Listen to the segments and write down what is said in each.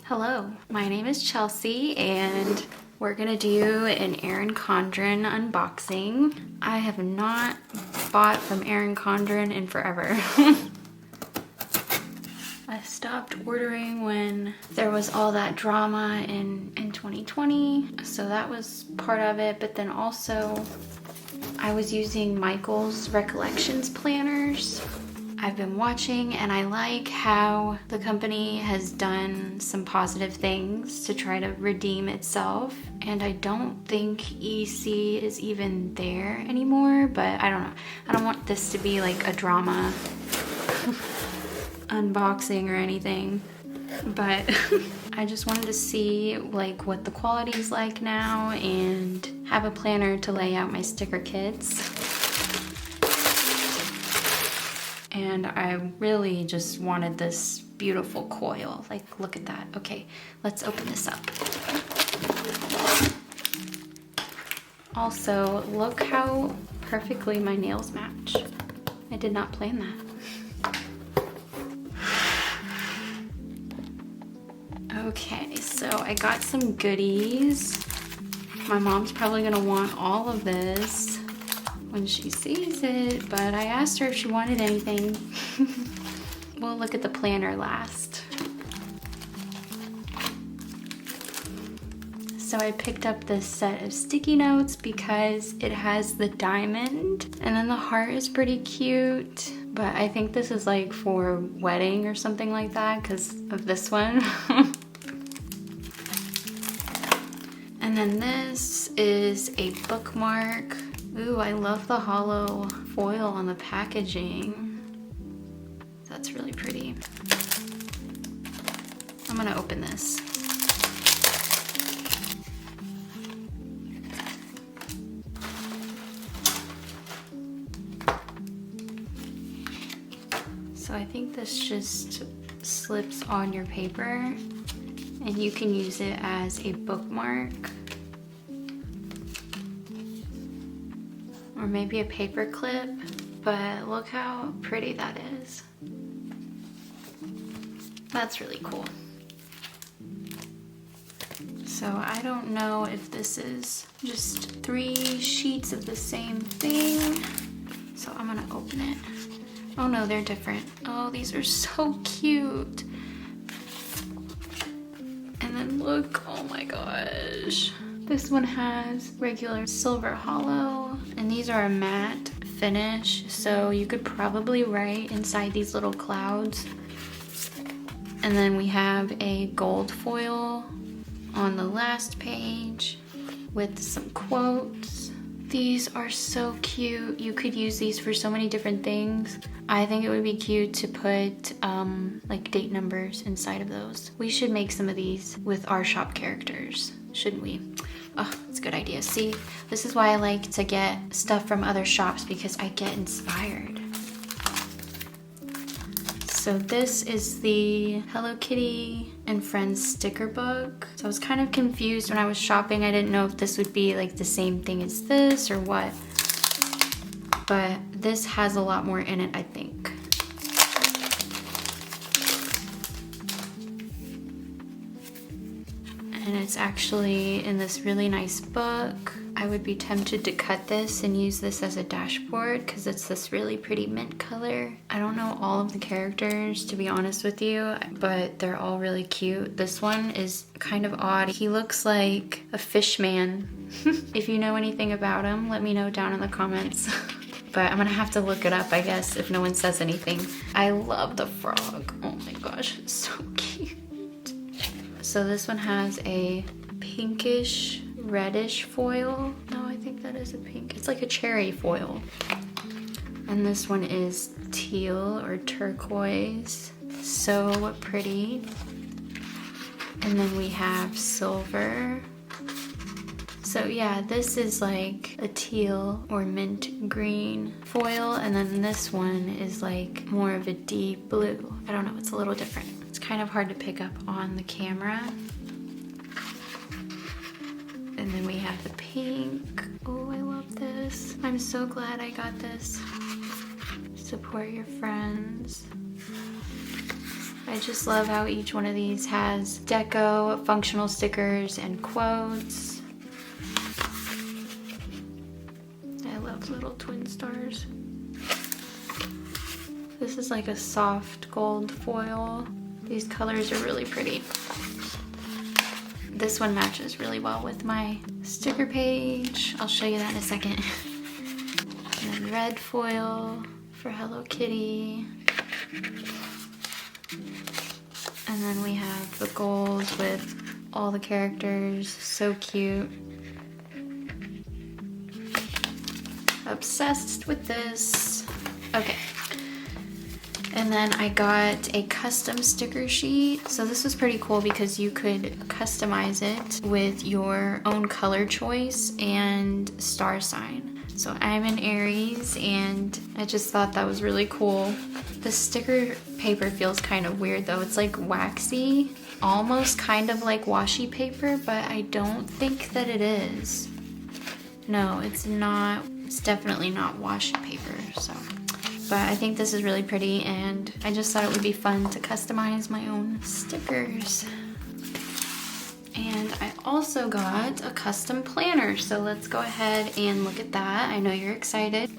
Hello, my name is Chelsea and we're gonna do an Erin Condren unboxing. I have not bought from Erin Condren in forever. I stopped ordering when there was all that drama in 2020, so that was part of it, but then also I was using Michael's Recollections planners. I've been watching and I like how the company has done some positive things to try to redeem itself, and I don't think EC is even there anymore, but I don't know. I don't want this to be like a drama unboxing or anything, but I just wanted to see like what the quality is like now and have a planner to lay out my sticker kits. And I really just wanted this beautiful coil. Like, look at that. Okay, let's open this up. Also, look how perfectly my nails match. I did not plan that. Okay, so I got some goodies. My mom's probably gonna want all of this when she sees it, but I asked her if she wanted anything. We'll look at the planner last. So I picked up this set of sticky notes because it has the diamond, and then the heart is pretty cute, but I think this is like for wedding or something like that because of this one. And then this is a bookmark. Ooh, I love the hollow foil on the packaging. That's really pretty. I'm gonna open this. So I think this just slips on your paper and you can use it as a bookmark. Or maybe a paper clip, but look how pretty that is. That's really cool. So I don't know if this is just 3 sheets of the same thing. So I'm gonna open it. Oh no, they're different. Oh, these are so cute. And then look, oh my gosh. This one has regular silver hollow, and these are a matte finish, so you could probably write inside these little clouds. And then we have a gold foil on the last page with some quotes. These are so cute. You could use these for so many different things. I think it would be cute to put like date numbers inside of those. We should make some of these with our shop characters, shouldn't we? Oh, it's a good idea. See, this is why I like to get stuff from other shops, because I get inspired. So this is the Hello Kitty and Friends sticker book. So I was kind of confused when I was shopping. I didn't know if this would be like the same thing as this or what. But this has a lot more in it, I think. And it's actually in this really nice book. I would be tempted to cut this and use this as a dashboard because it's this really pretty mint color. I don't know all of the characters, to be honest with you, but they're all really cute. This one is kind of odd. He looks like a fish man. If you know anything about him, let me know down in the comments. But I'm gonna have to look it up, I guess, if no one says anything. I love the frog. Oh my gosh, it's so cute. So this one has a pinkish reddish foil. No, I think that is a pink. It's like a cherry foil. And this one is teal or turquoise. So pretty. And then we have silver. So yeah, this is like a teal or mint green foil. And then this one is like more of a deep blue. I don't know, it's a little different. It's kind of hard to pick up on the camera. And then we have the pink. Oh, I love this. I'm so glad I got this. Support your friends. I I just love how each one of these has deco, functional stickers, and quotes. I love little twin stars. This is like a soft gold foil. These colors are really pretty. This one matches really well with my sticker page. I'll show you that in a second. And then red foil for Hello Kitty. And then we have the gold with all the characters. So cute. Obsessed with this. Okay. And then I got a custom sticker sheet. So this was pretty cool because you could customize it with your own color choice and star sign. So I'm an Aries and I just thought that was really cool. The sticker paper feels kind of weird though. It's like waxy, almost kind of like washi paper, but I don't think that it is. No, it's not. It's definitely not washi paper, so. But I think this is really pretty and I just thought it would be fun to customize my own stickers. And I also got a custom planner, so let's go ahead and look at that. I know you're excited.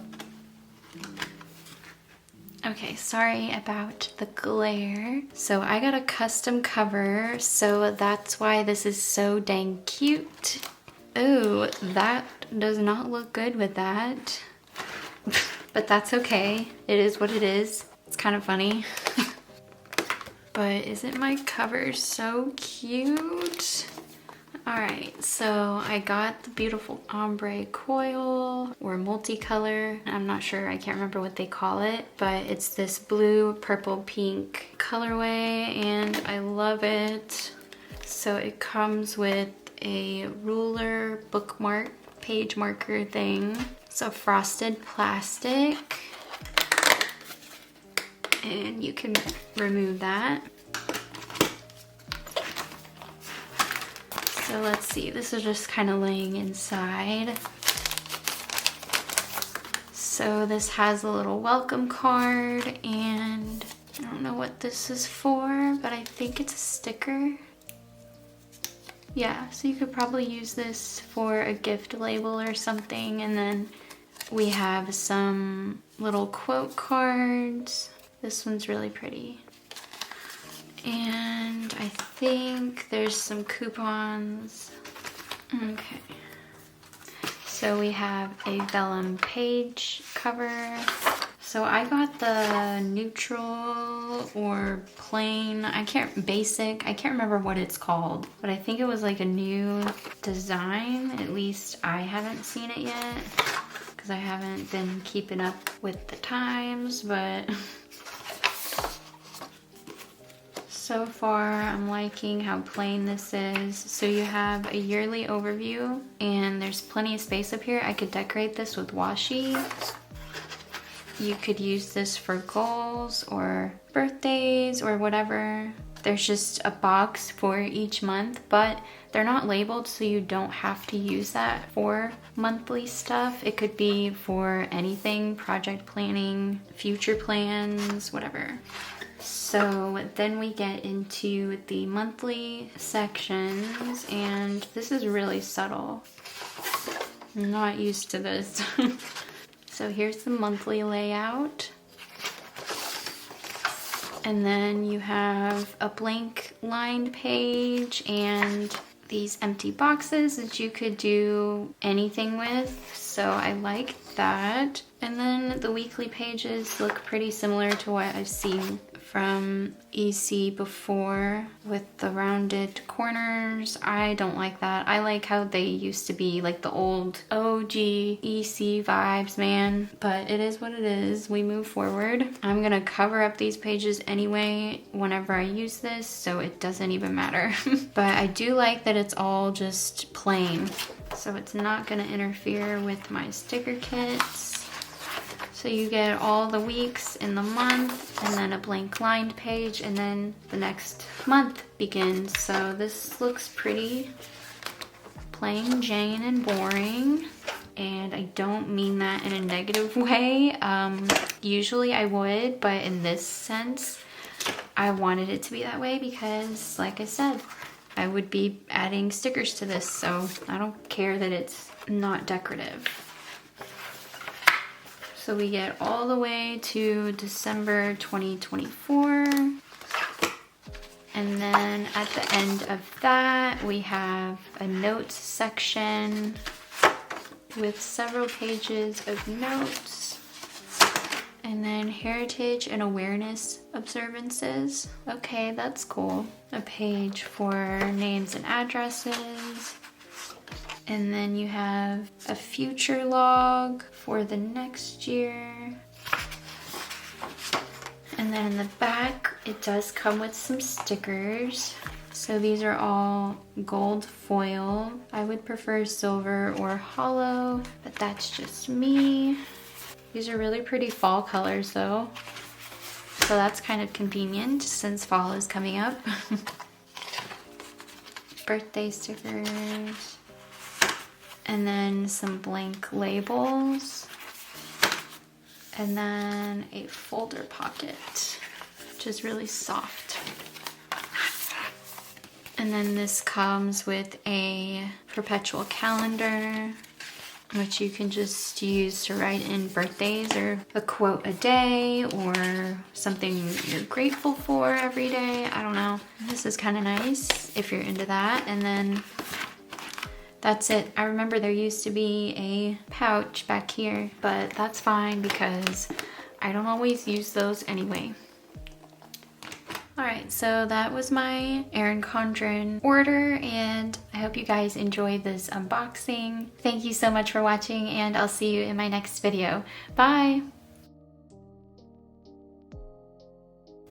Okay, sorry about the glare. So I got a custom cover, so that's why this is so dang cute. Ooh, that does not look good with that. But that's okay. It is what it is. It's kind of funny. But isn't my cover so cute? Alright, so I got the beautiful ombre coil or multicolor. I'm not sure, I can't remember what they call it, but it's this blue, purple, pink colorway and I love it. So it comes with a ruler, bookmark, page marker thing. So frosted plastic, and you can remove that. So let's see, this is just kind of laying inside. So this has a little welcome card, and I don't know what this is for, but I think it's a sticker. Yeah, so you could probably use this for a gift label or something, and then we have some little quote cards. This one's really pretty. And I think there's some coupons. Okay. So we have a vellum page cover. So I got the neutral or plain, basic, I can't remember what it's called, but I think it was like a new design. At least I haven't seen it yet because I haven't been keeping up with the times, but so far I'm liking how plain this is. So you have a yearly overview and there's plenty of space up here. I could decorate this with washi. You could use this for goals or birthdays or whatever. There's just a box for each month, but they're not labeled, so you don't have to use that for monthly stuff. It could be for anything, project planning, future plans, whatever. So then we get into the monthly sections, and this is really subtle. I'm not used to this. So here's the monthly layout. And then you have a blank lined page and these empty boxes that you could do anything with. So I like that. And then the weekly pages look pretty similar to what I've seen from EC before with the rounded corners. I don't like that. I like how they used to be, like the old OG EC vibes, man. But it is what it is. We move forward. I'm gonna cover up these pages anyway whenever I use this, so it doesn't even matter. But I do like that it's all just plain, so it's not gonna interfere with my sticker kits. So you get all the weeks in the month and then a blank lined page, and then the next month begins. So this looks pretty plain Jane and boring. And I don't mean that in a negative way. Usually I would, but in this sense, I wanted it to be that way because, like I said, I would be adding stickers to this, so I don't care that it's not decorative. So we get all the way to December 2024. And then at the end of that, we have a notes section with several pages of notes. And then heritage and awareness observances. Okay, that's cool. A page for names and addresses. And then you have a future log for the next year. And then in the back, it does come with some stickers. So these are all gold foil. I would prefer silver or hollow, but that's just me. These are really pretty fall colors though. So that's kind of convenient since fall is coming up. Birthday stickers. And then some blank labels. And then a folder pocket, which is really soft. And then this comes with a perpetual calendar, which you can just use to write in birthdays or a quote a day or something you're grateful for every day. I don't know. This is kind of nice if you're into that. And then that's it. I remember there used to be a pouch back here, but that's fine because I don't always use those anyway. Alright, so that was my Erin Condren order, and I hope you guys enjoyed this unboxing. Thank you so much for watching, and I'll see you in my next video. Bye!